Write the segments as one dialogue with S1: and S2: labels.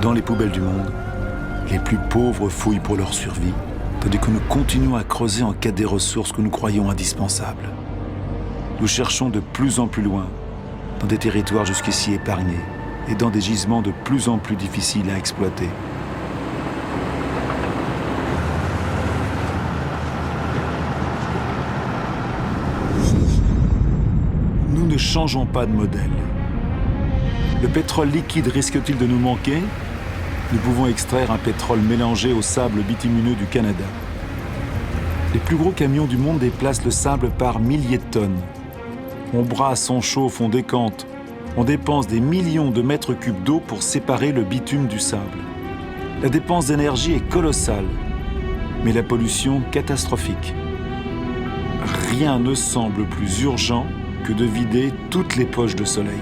S1: dans les poubelles du monde, les plus pauvres fouillent pour leur survie, tandis que nous continuons à creuser en quête des ressources que nous croyons indispensables. Nous cherchons de plus en plus loin, dans des territoires jusqu'ici épargnés et dans des gisements de plus en plus difficiles à exploiter. Nous ne changeons pas de modèle. Le pétrole liquide risque-t-il de nous manquer ? Nous pouvons extraire un pétrole mélangé au sable bitumineux du Canada. Les plus gros camions du monde déplacent le sable par milliers de tonnes. On brasse, on chauffe, on décante. On dépense des millions de mètres cubes d'eau pour séparer le bitume du sable. La dépense d'énergie est colossale, mais la pollution catastrophique. Rien ne semble plus urgent que de vider toutes les poches de soleil.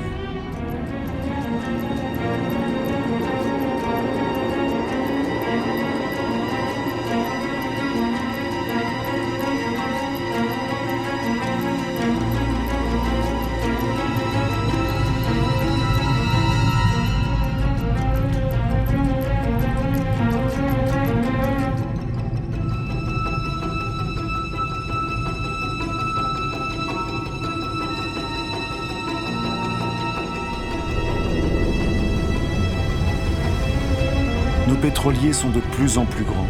S1: Nos pétroliers sont de plus en plus grands.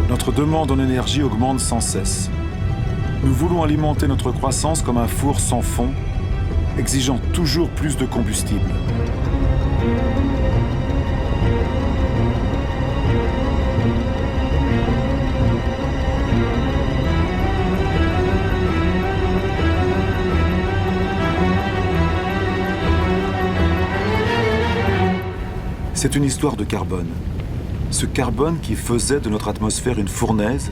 S1: Notre demande en énergie augmente sans cesse. Nous voulons alimenter notre croissance comme un four sans fond, exigeant toujours plus de combustible. C'est une histoire de carbone. Ce carbone qui faisait de notre atmosphère une fournaise,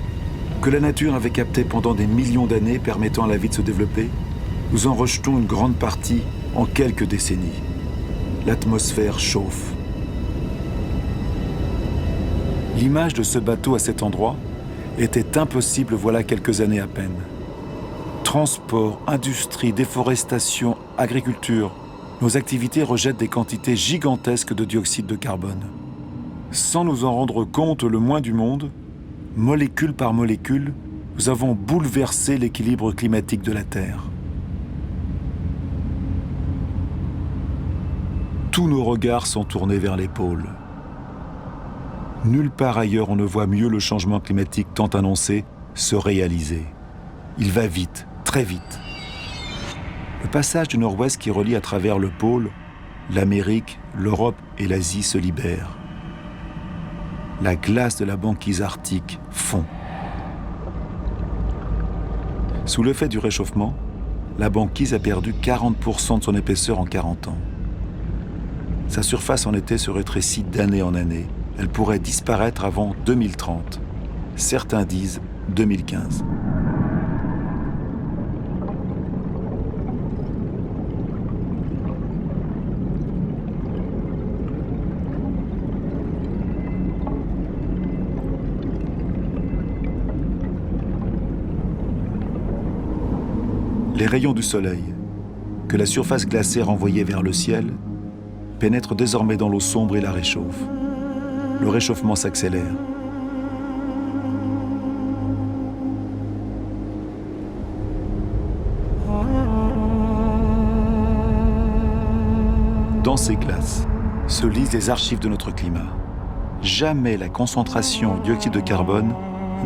S1: que la nature avait capté pendant des millions d'années, permettant à la vie de se développer, nous en rejetons une grande partie en quelques décennies. L'atmosphère chauffe. L'image de ce bateau à cet endroit était impossible voilà quelques années à peine. Transport, industrie, déforestation, agriculture, nos activités rejettent des quantités gigantesques de dioxyde de carbone. Sans nous en rendre compte le moins du monde, molécule par molécule, nous avons bouleversé l'équilibre climatique de la Terre. Tous nos regards sont tournés vers les pôles. Nulle part ailleurs on ne voit mieux le changement climatique tant annoncé se réaliser. Il va vite, très vite. Le passage du nord-ouest qui relie à travers le pôle, l'Amérique, l'Europe et l'Asie se libère. La glace de la banquise arctique fond. Sous l'effet du réchauffement, la banquise a perdu 40% de son épaisseur en 40 ans. Sa surface en été se rétrécit d'année en année. Elle pourrait disparaître avant 2030. Certains disent 2015. Les rayons du soleil, que la surface glacée renvoyait vers le ciel, pénètrent désormais dans l'eau sombre et la réchauffent. Le réchauffement s'accélère. Dans ces glaces se lisent les archives de notre climat. Jamais la concentration de dioxyde de carbone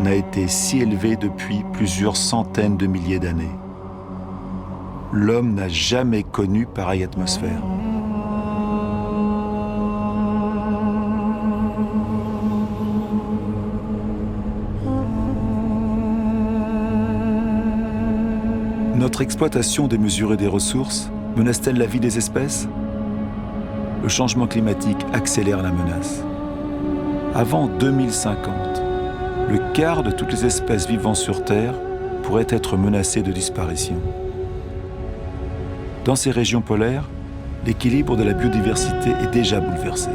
S1: n'a été si élevée depuis plusieurs centaines de milliers d'années. L'homme n'a jamais connu pareille atmosphère. Notre exploitation démesurée des ressources menace-t-elle la vie des espèces ? Le changement climatique accélère la menace. Avant 2050, le quart de toutes les espèces vivant sur Terre pourraient être menacées de disparition. Dans ces régions polaires, l'équilibre de la biodiversité est déjà bouleversé.